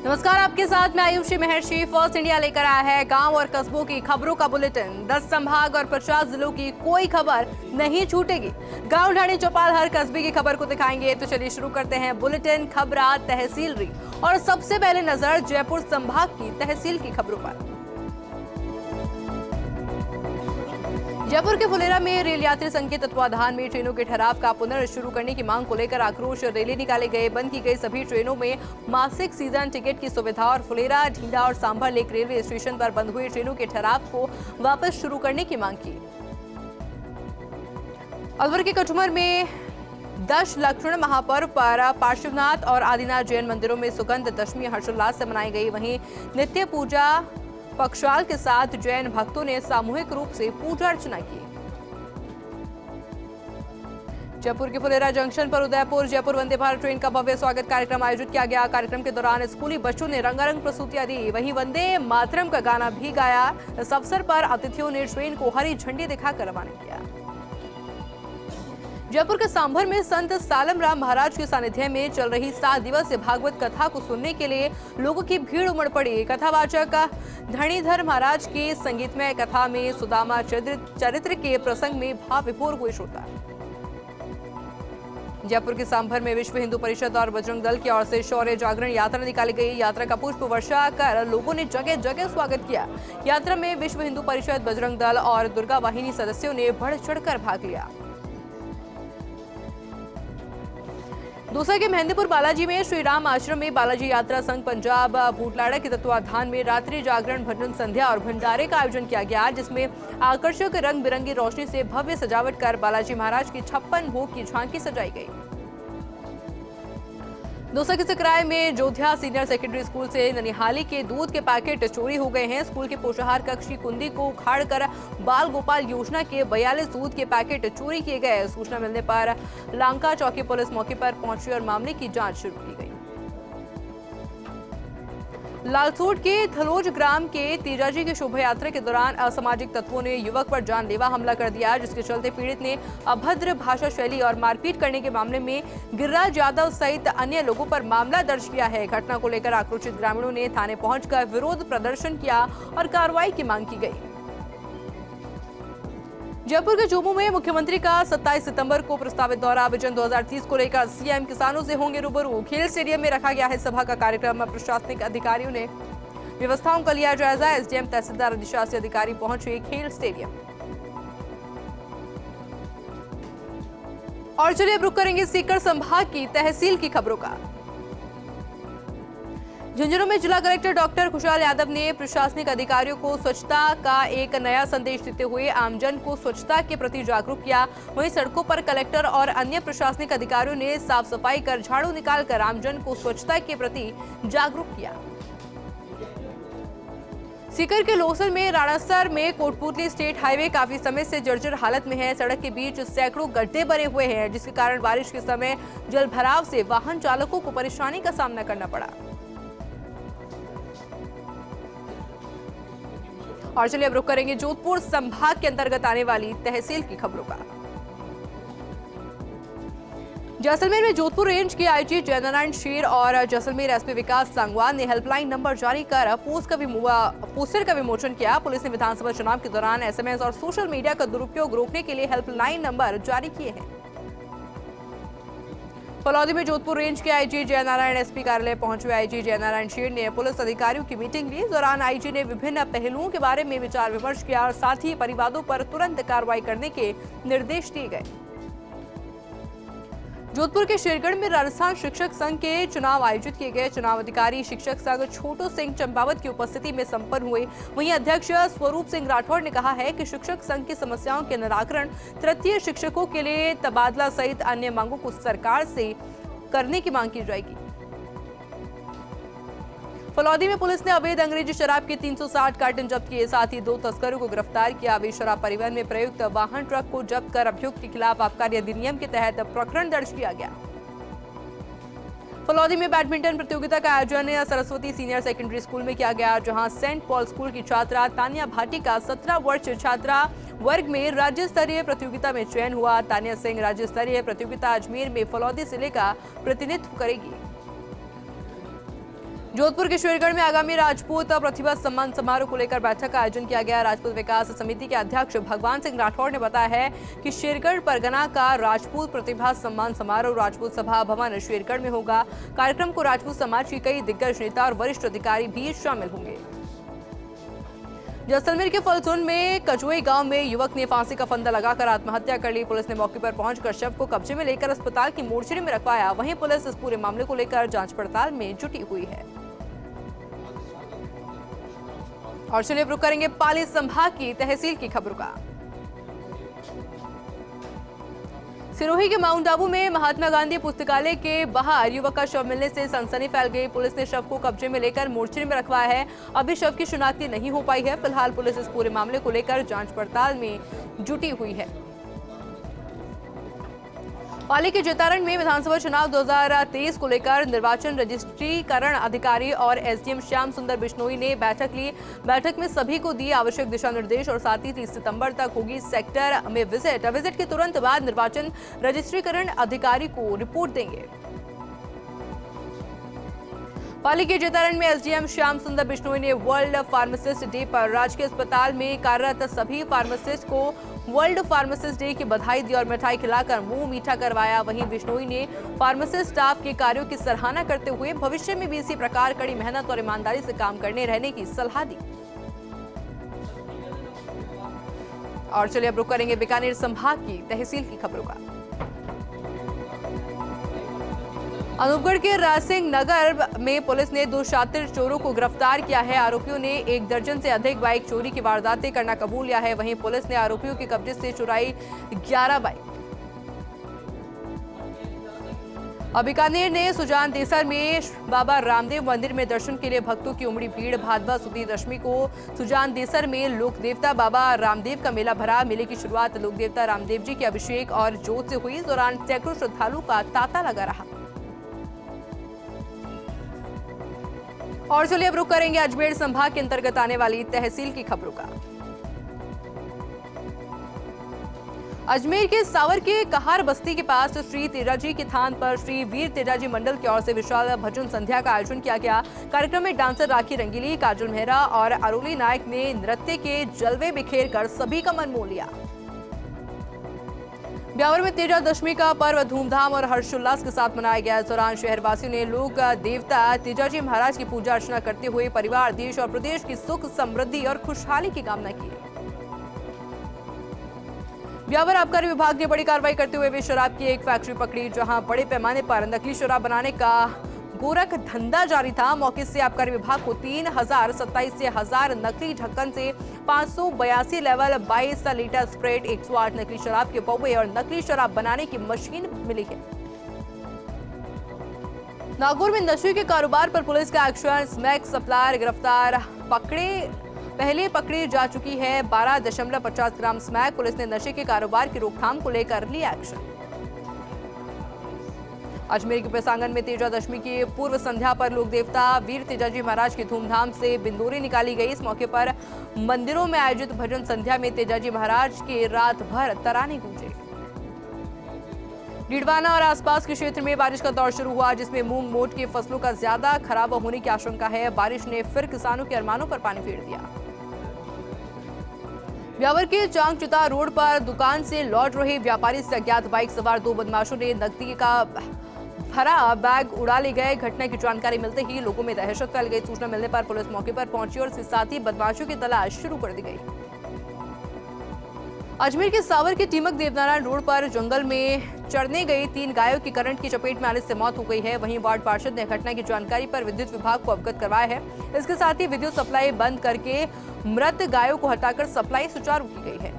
नमस्कार, आपके साथ मैं आयुषी महर्षि। फर्स्ट इंडिया लेकर आया है गांव और कस्बों की खबरों का बुलेटिन। 10 संभाग और 50 जिलों की कोई खबर नहीं छूटेगी। गांव, ढाणी, चौपाल, हर कस्बे की खबर को दिखाएंगे। तो चलिए शुरू करते हैं बुलेटिन खबरा तहसीलरी। और सबसे पहले नजर जयपुर संभाग की तहसील की खबरों पर। जयपुर के फुलेरा में रेल यात्री संघ के तत्वाधान में ट्रेनों के ठहराव का पुनर्शुरू करने की मांग को लेकर आक्रोश रैली निकाले गए। बंद की गई सभी ट्रेनों में मासिक सीजन टिकट की सुविधा और फुलेरा, ढींढा और सांभर लेक रेलवे स्टेशन पर बंद हुए ट्रेनों के ठहराव को वापस शुरू करने की मांग की। अलवर के कटुमर में दश लक्षण महापर्व पर पार्श्वनाथ और आदिनाथ जैन मंदिरों में सुगंध दशमी हर्षोल्लास से मनाई गई। वहीं नित्य पूजा पक्षाल के साथ जैन भक्तों ने सामूहिक रूप से पूजा अर्चना की। जयपुर के फुलेरा जंक्शन पर उदयपुर जयपुर वंदे भारत ट्रेन का भव्य स्वागत कार्यक्रम आयोजित किया गया। कार्यक्रम के दौरान स्कूली बच्चों ने रंगारंग प्रस्तुतियां दी। वहीं वंदे मातरम का गाना भी गाया। इस अवसर पर अतिथियों ने ट्रेन को हरी झंडी दिखाकर रवाना किया। जयपुर के सांभर में संत सालम राम महाराज के सानिध्य में चल रही 7 दिवसीय भागवत कथा को सुनने के लिए लोगों की भीड़ उमड़ पड़ी। कथावाचक धरणीधर महाराज की संगीतमय कथा में सुदामा चरित्र के प्रसंग में भाव विभोर हुए श्रोता। जयपुर के सांभर में विश्व हिंदू परिषद और बजरंग दल की ओर से शौर्य जागरण यात्रा निकाली गई। यात्रा का पुष्प वर्षा कर लोगों ने जगह जगह स्वागत किया। यात्रा में विश्व हिंदू परिषद, बजरंग दल और दुर्गा वाहिनी सदस्यों ने बढ़ चढ़कर भाग लिया। दूसरा के मेहंदीपुर बालाजी में श्री राम आश्रम में बालाजी यात्रा संघ पंजाब भूटलाड़ा के तत्वाधान में रात्रि जागरण, भजन संध्या और भंडारे का आयोजन किया गया, जिसमें आकर्षक रंग बिरंगी रोशनी से भव्य सजावट कर बालाजी महाराज की 56 भोग की झांकी सजाई गई। दौसा के सकराय में जोध्या सीनियर सेकेंडरी स्कूल से ननिहाली के दूध के पैकेट चोरी हो गए हैं। स्कूल के पोषाहार कक्ष की कुंडी को उखाड़कर बाल गोपाल योजना के 42 दूध के पैकेट चोरी किए गए। सूचना मिलने पर लांका चौकी पुलिस मौके पर पहुंची और मामले की जांच शुरू की गई। लालसोट के थलोज ग्राम के तेजाजी की शोभा यात्रा के दौरान असामाजिक तत्वों ने युवक पर जानलेवा हमला कर दिया, जिसके चलते पीड़ित ने अभद्र भाषा शैली और मारपीट करने के मामले में गिरिराज यादव सहित अन्य लोगों पर मामला दर्ज किया है। घटना को लेकर आक्रोशित ग्रामीणों ने थाने पहुंचकर विरोध प्रदर्शन किया और कार्रवाई की मांग की गई। जयपुर के जोमू में मुख्यमंत्री का 27 सितंबर को प्रस्तावित दौरा विजन 2030 को लेकर सीएम किसानों से होंगे रूबरू। खेल स्टेडियम में रखा गया है सभा का कार्यक्रम। प्रशासनिक अधिकारियों ने व्यवस्थाओं का लिया जायजा। एसडीएम, तहसीलदार, अधिशासी अधिकारी पहुंचे खेल स्टेडियम। और चलिए अब रुक करेंगे सीकर संभाग की तहसील की खबरों का। झुंझुनू में जिला कलेक्टर डॉक्टर खुशहाल यादव ने प्रशासनिक अधिकारियों को स्वच्छता का एक नया संदेश देते हुए आमजन को स्वच्छता के प्रति जागरूक किया। वहीं सड़कों पर कलेक्टर और अन्य प्रशासनिक अधिकारियों ने साफ सफाई कर झाड़ू निकालकर आमजन को स्वच्छता के प्रति जागरूक किया। सीकर के लोसल में राणासर में कोटपुतली स्टेट हाईवे काफी समय से जर्जर हालत में है। सड़क के बीच सैकड़ों गड्ढे भरे हुए हैं, जिसके कारण बारिश के समय जल भराव से वाहन चालकों को परेशानी का सामना करना पड़ा। और चलिए अब रुक करेंगे जोधपुर संभाग के अंतर्गत आने वाली तहसील की खबरों का। जैसलमेर में जोधपुर रेंज के आईजी जयनारायण शेर और जैसलमेर एसपी विकास सांगवान ने हेल्पलाइन नंबर जारी कर पोस्टर का विमोचन किया। पुलिस ने विधानसभा चुनाव के दौरान एसएमएस और सोशल मीडिया का दुरुपयोग रोकने के लिए हेल्पलाइन नंबर जारी किए हैं। फलौदी में जोधपुर रेंज के आईजी जयनारायण एसपी कार्यालय पहुंचे आईजी जयनारायण शेर ने पुलिस अधिकारियों की मीटिंग ली। इस दौरान आईजी ने विभिन्न पहलुओं के बारे में विचार विमर्श किया और साथ ही परिवादों पर तुरंत कार्रवाई करने के निर्देश दिए गए। जोधपुर के शेरगढ़ में राजस्थान शिक्षक संघ के चुनाव आयोजित किए गए। चुनाव अधिकारी शिक्षक संघ छोटू सिंह चंपावत की उपस्थिति में संपन्न हुए। वहीं अध्यक्ष स्वरूप सिंह राठौड़ ने कहा है कि शिक्षक संघ की समस्याओं के निराकरण, तृतीय शिक्षकों के लिए तबादला सहित अन्य मांगों को सरकार से करने की मांग की जाएगी। फलौदी में पुलिस ने अवैध अंग्रेजी शराब के 360 कार्टन जब्त किए। साथ ही 2 तस्करों को गिरफ्तार किया। अवैध शराब परिवहन में प्रयुक्त वाहन ट्रक को जब्त कर अभियुक्त के खिलाफ आबकारी अधिनियम के तहत प्रकरण दर्ज किया गया। फलौदी में बैडमिंटन प्रतियोगिता का आयोजन सरस्वती सीनियर सेकेंडरी स्कूल में किया गया, जहां सेंट पॉल स्कूल की छात्रा तानिया भाटी का 17 वर्ष छात्रा वर्ग में राज्य स्तरीय प्रतियोगिता में चयन हुआ। तानिया सिंह राज्य स्तरीय प्रतियोगिता अजमेर में फलौदी जिले का प्रतिनिधित्व करेगी। जोधपुर के शेरगढ़ में आगामी राजपूत प्रतिभा सम्मान समारोह को लेकर बैठक का आयोजन किया गया। राजपूत विकास समिति के अध्यक्ष भगवान सिंह राठौड़ ने बताया है कि शेरगढ़ परगना का राजपूत प्रतिभा सम्मान समारोह राजपूत सभा भवन शेरगढ़ में होगा। कार्यक्रम को राजपूत समाज के कई दिग्गज नेता और वरिष्ठ अधिकारी भी शामिल होंगे। जैसलमेर के फलटून में कचुई गांव में युवक ने फांसी का फंदा लगाकर आत्महत्या कर ली। पुलिस ने मौके पर पहुंचकर शव को कब्जे में लेकर अस्पताल की मोर्चरी में रखवाया। वहीं पुलिस इस पूरे मामले को लेकर जांच पड़ताल में जुटी हुई है। और चलिए रुक करेंगे पाली संभाग की तहसील की खबरों का। सिरोही के माउंट आबू में महात्मा गांधी पुस्तकालय के बाहर युवक का शव मिलने से सनसनी फैल गई। पुलिस ने शव को कब्जे में लेकर मोर्चरी में रखवाया है। अभी शव की शिनाख्ती नहीं हो पाई है। फिलहाल पुलिस इस पूरे मामले को लेकर जांच पड़ताल में जुटी हुई है। पाली के जैतारण में विधानसभा चुनाव 2023 को लेकर निर्वाचन रजिस्ट्रीकरण अधिकारी और एसडीएम श्याम सुंदर बिश्नोई ने बैठक ली। बैठक में सभी को दिए आवश्यक दिशा निर्देश और साथ ही 30 सितंबर तक होगी सेक्टर में विजिट के तुरंत बाद निर्वाचन रजिस्ट्रीकरण अधिकारी को रिपोर्ट देंगे। पाली के जैतारण में एसडीएम श्याम सुंदर बिश्नोई ने वर्ल्ड फार्मासिस्ट डे पर राजकीय अस्पताल में कार्यरत सभी फार्मासिस्ट को वर्ल्ड फार्मासिस्ट डे की बधाई दी और मिठाई खिलाकर मुंह मीठा करवाया। वहीं बिश्नोई ने फार्मासिस्ट स्टाफ के कार्यों की सराहना करते हुए भविष्य में भी इसी प्रकार कड़ी मेहनत और ईमानदारी से काम करने रहने की सलाह दी। और चलिए अब रुक करेंगे बीकानेर संभाग की तहसील की खबरों का। अनूपगढ़ के रायसिंह नगर में पुलिस ने 2 शातिर चोरों को गिरफ्तार किया है। आरोपियों ने 1 दर्जन से अधिक बाइक चोरी की वारदातें करना कबूल किया है। वहीं पुलिस ने आरोपियों के कब्जे से चुराई 11 बाइक। बीकानेर ने सुजान देसर में बाबा रामदेव मंदिर में दर्शन के लिए भक्तों की उमड़ी भीड़। भादवा सुदी दशमी को सुजान देसर में लोक देवता बाबा रामदेव का मेला भरा। मेले की शुरुआत लोक देवता रामदेव जी के अभिषेक और जोत से हुई। इस दौरान सैकड़ों श्रद्धालुओं का तांता लगा रहा। और चलिए अब रुक करेंगे अजमेर संभाग के अंतर्गत आने वाली तहसील की खबरों का। अजमेर के सावर के कहार बस्ती के पास श्री तेजाजी के थान पर श्री वीर तेजाजी मंडल की ओर से विशाल भजन संध्या का आयोजन किया गया। कार्यक्रम में डांसर राखी रंगीली, काजल मेहरा और अरोली नायक ने नृत्य के जलवे बिखेर कर सभी का मन मोह लिया। ब्यावर में तेजा दशमी का पर्व धूमधाम और हर्षोल्लास के साथ मनाया गया। इस दौरान शहरवासियों ने लोक देवता तेजाजी महाराज की पूजा अर्चना करते हुए परिवार, देश और प्रदेश की सुख, समृद्धि और खुशहाली की कामना की। ब्यावर आबकारी विभाग ने बड़ी कार्रवाई करते हुए शराब की एक फैक्ट्री पकड़ी, जहां बड़े पैमाने पर नकली शराब बनाने का गोरख धंधा जारी था। मौके से आबकारी विभाग को 3027 से 1000 नकली ढक्कन से 582 लेवल 22 लीटर स्प्रेड, 108 नकली शराब के पौवे और नकली शराब बनाने की मशीन मिली है। नागौर में नशे के कारोबार पर पुलिस का एक्शन। स्मैक सप्लायर गिरफ्तार, पहले पकड़ी जा चुकी है 12.50 ग्राम स्मैक। पुलिस ने नशे के कारोबार की रोकथाम को लेकर लिया एक्शन। अजमेर के पेसांगन में तेजा दशमी की पूर्व संध्या पर लोक देवता वीर तेजाजी महाराज की धूमधाम से बिंदोरी निकाली गई। इस मौके पर मंदिरों में आयोजित भजन संध्या में तेजाजी महाराज के रात भर तराने गूंजे। डीडवाना और आसपास के क्षेत्र में बारिश का दौर शुरू हुआ, जिसमें मूंग मोट की फसलों का ज्यादा खराब होने की आशंका है। बारिश ने फिर किसानों के अरमानों पर पानी फेर दिया। ब्यावर के चांगचिता रोड पर दुकान से लौट रहे व्यापारी से अज्ञात बाइक सवार 2 बदमाशों ने नकदी का भरा बैग उड़ा ले गए। घटना की जानकारी मिलते ही लोगों में दहशत फैल गई। सूचना मिलने पर पुलिस मौके पर पहुंची और इसके साथ ही बदमाशों की तलाश शुरू कर दी गई। अजमेर के सावर के टीमक देवनारायण रोड पर जंगल में चढ़ने गई 3 गायों की करंट की चपेट में आने से मौत हो गई है। वहीं वार्ड पार्षद ने घटना की जानकारी पर विद्युत विभाग को अवगत करवाया है। इसके साथ ही विद्युत सप्लाई बंद करके मृत गायों को हटाकर सप्लाई सुचारू की गई है।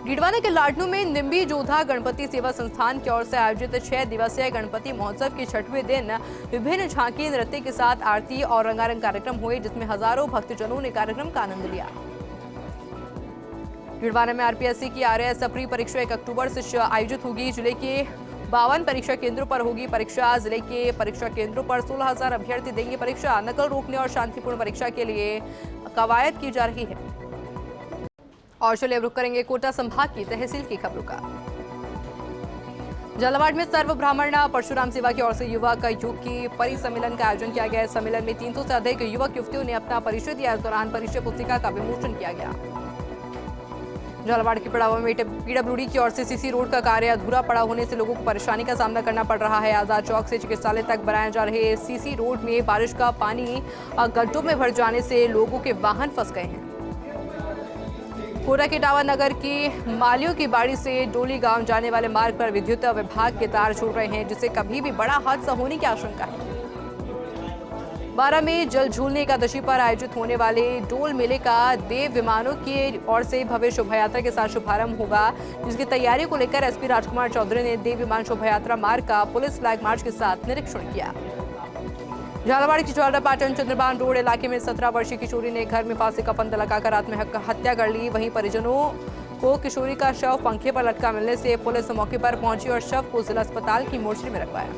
डीडवाना के लाडनू में निम्बी जोधा गणपति सेवा संस्थान की ओर से आयोजित 6 दिवसीय गणपति महोत्सव के 6वें दिन विभिन्न झांकी, नृत्य के साथ आरती और रंगारंग कार्यक्रम हुए, जिसमें हजारों भक्तजनों ने कार्यक्रम का आनंद लिया। डीडवाना में आरपीएससी की आरएएस प्री परीक्षा 1 अक्टूबर से आयोजित होगी। जिले के 52 परीक्षा केंद्रों पर होगी परीक्षा। जिले के परीक्षा केंद्रों पर 16,000 अभ्यर्थी देंगे परीक्षा। नकल रोकने और शांतिपूर्ण परीक्षा के लिए कवायद की जा रही है। और चलिए अब रुक करेंगे कोटा संभाग की तहसील की खबरों का। झालावाड़ में सर्व ब्राह्मण परशुराम सेवा की ओर से युवक युग की परिसम्मेलन का आयोजन किया गया। इस सम्मेलन में 300 से अधिक युवक युवतियों ने अपना परिचय दिया। इस दौरान परिचय पुस्तिका का विमोचन किया गया। झालावाड़ के पिड़ावा में पीडब्ल्यूडी की ओर से सीसी रोड का कार्य अधूरा पड़ा होने से लोगों को परेशानी का सामना करना पड़ रहा है। आजाद चौक से चिकित्सालय तक बनाए जा रहे सीसी रोड में बारिश का पानी गड्ढों में भर जाने से लोगों के वाहन फंस गए हैं। कोटा के टावर नगर की मालियों की बाड़ी से डोली गांव जाने वाले मार्ग पर विद्युत विभाग के तार छूट रहे हैं, जिससे कभी भी बड़ा हादसा होने की आशंका है। बारा में जल झूलने एकादशी पर आयोजित होने वाले डोल मेले का देव विमानों की ओर से भव्य शोभा यात्रा के साथ शुभारंभ होगा, जिसकी तैयारी को लेकर एसपी राजकुमार चौधरी ने देव विमान शोभा यात्रा मार्ग का पुलिस फ्लैग मार्च के साथ निरीक्षण किया। झालावाड़ की ज्वालापाटन चंद्रबान रोड इलाके में 17 वर्षीय किशोरी ने घर में फांसी का फंदा लगाकर आत्महत्या कर ली। वहीं परिजनों को किशोरी का शव पंखे पर लटका मिलने से पुलिस मौके पर पहुंची और शव को जिला अस्पताल की मोर्चरी में रखवाया।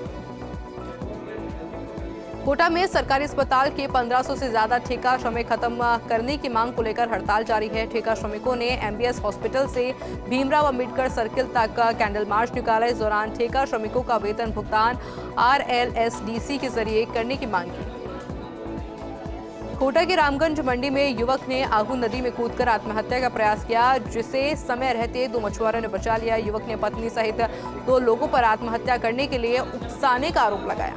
कोटा में सरकारी अस्पताल के 1500 से ज्यादा ठेका श्रमिक खत्म करने की मांग को लेकर हड़ताल जारी है। ठेका श्रमिकों ने एमबीएस हॉस्पिटल से भीमराव अंबेडकर सर्किल तक कैंडल मार्च निकाला। इस दौरान ठेका श्रमिकों का वेतन भुगतान आरएलएसडीसी के जरिए करने की मांग की। कोटा के रामगंज मंडी में युवक ने आहू नदी में कूदकर आत्महत्या का प्रयास किया, जिसे समय रहते 2 मछुआरों ने बचा लिया। युवक ने पत्नी सहित 2 लोगों पर आत्महत्या करने के लिए उकसाने का आरोप लगाया।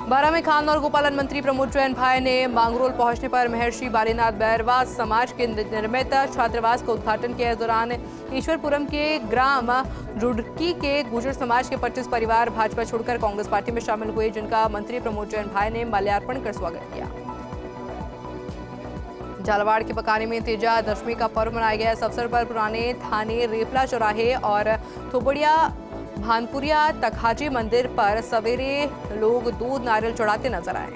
बारा में खान और गोपालन मंत्री प्रमोद जैन भाई ने मांगरोल पहुंचने पर महर्षि बालीनाथ बैरवा समाज के निर्मित छात्रावास का उद्घाटन किया। इस दौरान ईश्वरपुरम के ग्राम रुड़की के गुर्जर समाज के 25 परिवार भाजपा छोड़कर कांग्रेस पार्टी में शामिल हुए, जिनका मंत्री प्रमोद जैन भाई ने माल्यार्पण कर स्वागत किया। झालावाड़ के पकाने में तेजा दशमी का पर्व मनाया गया। इस अवसर पर पुराने थाने रेपला चौराहे और थोबड़िया भानपुरिया तखाजी मंदिर पर सवेरे लोग दूध नारियल चढ़ाते नजर आए।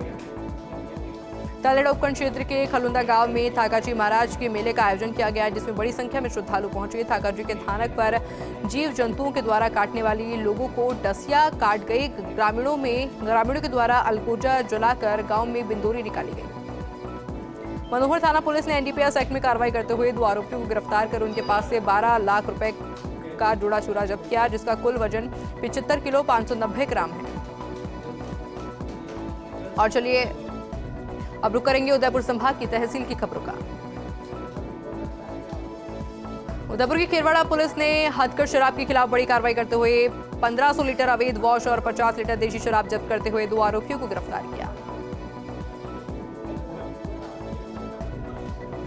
तालेड़ा उपखंड क्षेत्र के खलुंदा गांव में थाकाजी महाराज के मेले का आयोजन किया गया, जिसमें बड़ी संख्या में श्रद्धालु पहुंचे। थाकाजी के थानक पर जीव जंतुओं के द्वारा काटने वाली लोगों को डसिया काट गई। ग्रामीणों के द्वारा अलकोजा जलाकर गांव में बिंदोरी निकाली गई। मनोहर थाना पुलिस ने एनडीपीएस एक्ट में कार्रवाई करते हुए 2 आरोपियों को गिरफ्तार कर उनके पास से 12 लाख रुपए का जुड़ा चूरा जब्त किया, जिसका कुल वजन 75 किलो 590 ग्राम है। और चलिए अब रुक करेंगे उदयपुर संभाग की तहसील की खबरों का। उदयपुर की खेरवाड़ा पुलिस ने हथकढ़ शराब के खिलाफ बड़ी कार्रवाई करते हुए 1500 लीटर अवैध वॉश और 50 लीटर देशी शराब जब्त करते हुए 2 आरोपियों को गिरफ्तार किया।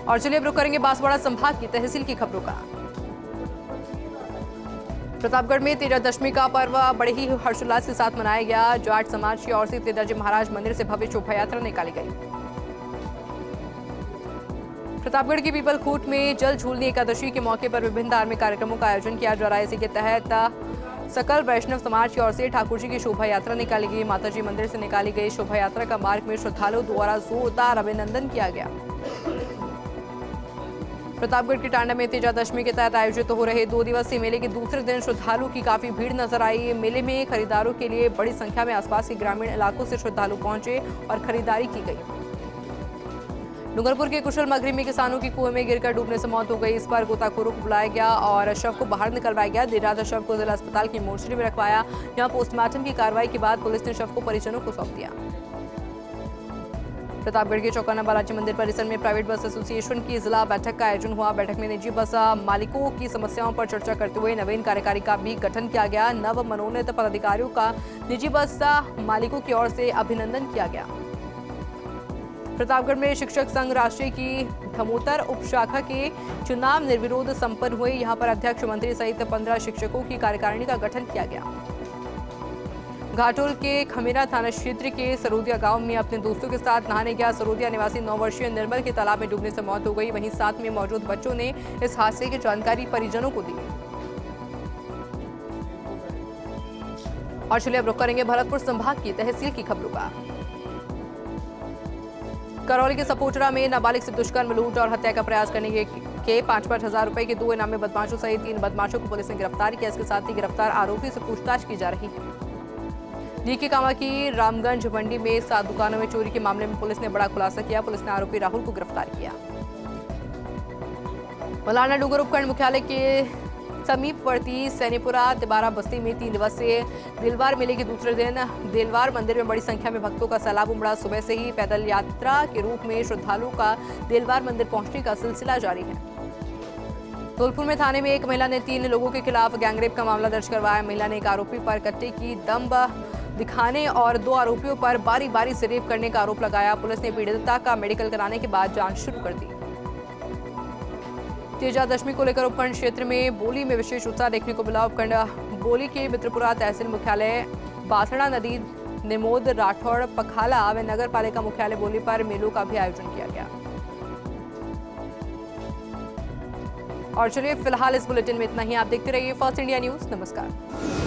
और चलिए अब रुक करेंगे बांसवाड़ा संभाग की तहसील की खबरों का। प्रतापगढ़ में तेजा दशमी का पर्व बड़े ही हर्षोल्लास के साथ मनाया गया। जाट समाज की ओर से तेजाजी महाराज मंदिर से भव्य शोभा यात्रा निकाली गई। प्रतापगढ़ के पीपल खूंट में जल झूलनी एकादशी के मौके पर विभिन्न धार्मिक कार्यक्रमों का आयोजन किया जा रहा है। इसी के तहत सकल वैष्णव समाज की ओर से ठाकुर जी की शोभा यात्रा निकाली गई। माताजी मंदिर से निकाली गई शोभा यात्रा का मार्ग में श्रद्धालुओं द्वारा जोरदार अभिनंदन किया गया। प्रतापगढ़ के टांडा में तेजा दशमी के तहत आयोजित हो रहे 2 दिवसीय मेले के दूसरे दिन श्रद्धालुओं की काफी भीड़ नजर आई। मेले में खरीदारों के लिए बड़ी संख्या में आसपास के ग्रामीण इलाकों से श्रद्धालु पहुंचे और खरीदारी की गई। डूंगरपुर के कुशल मगरी में किसानों की कुएं में गिरकर डूबने से मौत हो गई। इस पर गोताखोरों को बुलाया गया और शव को बाहर निकलवाया गया। देर रात शव को जिला अस्पताल की मोर्चरी में रखवाया। यहां पोस्टमार्टम की कार्रवाई के बाद पुलिस ने शव को परिजनों को सौंप दिया। प्रतापगढ़ के चौकाना बालाजी मंदिर परिसर में प्राइवेट बस एसोसिएशन की जिला बैठक का आयोजन हुआ। बैठक में निजी बस मालिकों की समस्याओं पर चर्चा करते हुए नवीन कार्यकारी का भी गठन किया गया। नव मनोनीत पदाधिकारियों का निजी बस मालिकों की ओर से अभिनंदन किया गया। प्रतापगढ़ में शिक्षक संघ राष्ट्रीय की धमोतर उपशाखा के चुनाव निर्विरोध संपन्न हुए। यहां पर अध्यक्ष मंत्री सहित 15 शिक्षकों की कार्यकारिणी का गठन किया गया। घाटोल के खमेरा थाना क्षेत्र के सरोदिया गांव में अपने दोस्तों के साथ नहाने गया सरोदिया निवासी 9 वर्षीय निर्मल की तालाब में डूबने से मौत हो गई। वहीं साथ में मौजूद बच्चों ने इस हादसे की जानकारी परिजनों को दी। और चलिए अब रुक करेंगे भरतपुर संभाग की तहसील की खबरों का। करौली के सपोटरा में नाबालिग से दुष्कर्म, लूट और हत्या का प्रयास करने के 5-5 हजार रुपए के 2 इनामी बदमाशों सहित 3 बदमाशों को पुलिस ने गिरफ्तार किया। इसके साथ ही गिरफ्तार आरोपी से पूछताछ की जा रही है। डीके कामा की रामगंज मंडी में 7 दुकानों में चोरी के मामले में पुलिस ने बड़ा खुलासा किया। पुलिस ने आरोपी राहुल को गिरफ्तार किया। मलारना डूंगर उपखंड मुख्यालय के समीपवर्ती सैनीपुरा तिबारा बस्ती में 3 दिवसीय दिलवार मेले के दूसरे दिन दिलवार मंदिर में बड़ी संख्या में भक्तों का सैलाब उमड़ा। सुबह से ही पैदल यात्रा के रूप में श्रद्धालुओं का दिलवार मंदिर पहुंचने का सिलसिला जारी है। धौलपुर में थाने में एक महिला ने 3 लोगों के खिलाफ गैंगरेप का मामला दर्ज करवाया। महिला ने एक आरोपी पर कट्टे की दम्भ दिखाने और 2 आरोपियों पर बारी बारी से रेप करने का आरोप लगाया। पुलिस ने पीड़िता का मेडिकल कराने के बाद जांच शुरू कर दी। तेजा दशमी को लेकर उपखंड क्षेत्र में बोली में विशेष उत्साह देखने को मिला। उपखंड बोली के मित्रपुरा तहसील मुख्यालय, बासड़ा नदी, निमोद, राठौड़, पखाला व नगर पालिका मुख्यालय बोली पर मेलों का भी आयोजन किया गया। और चलिए फिलहाल इस बुलेटिन में इतना ही। आप देखते रहिए फर्स्ट इंडिया न्यूज। नमस्कार।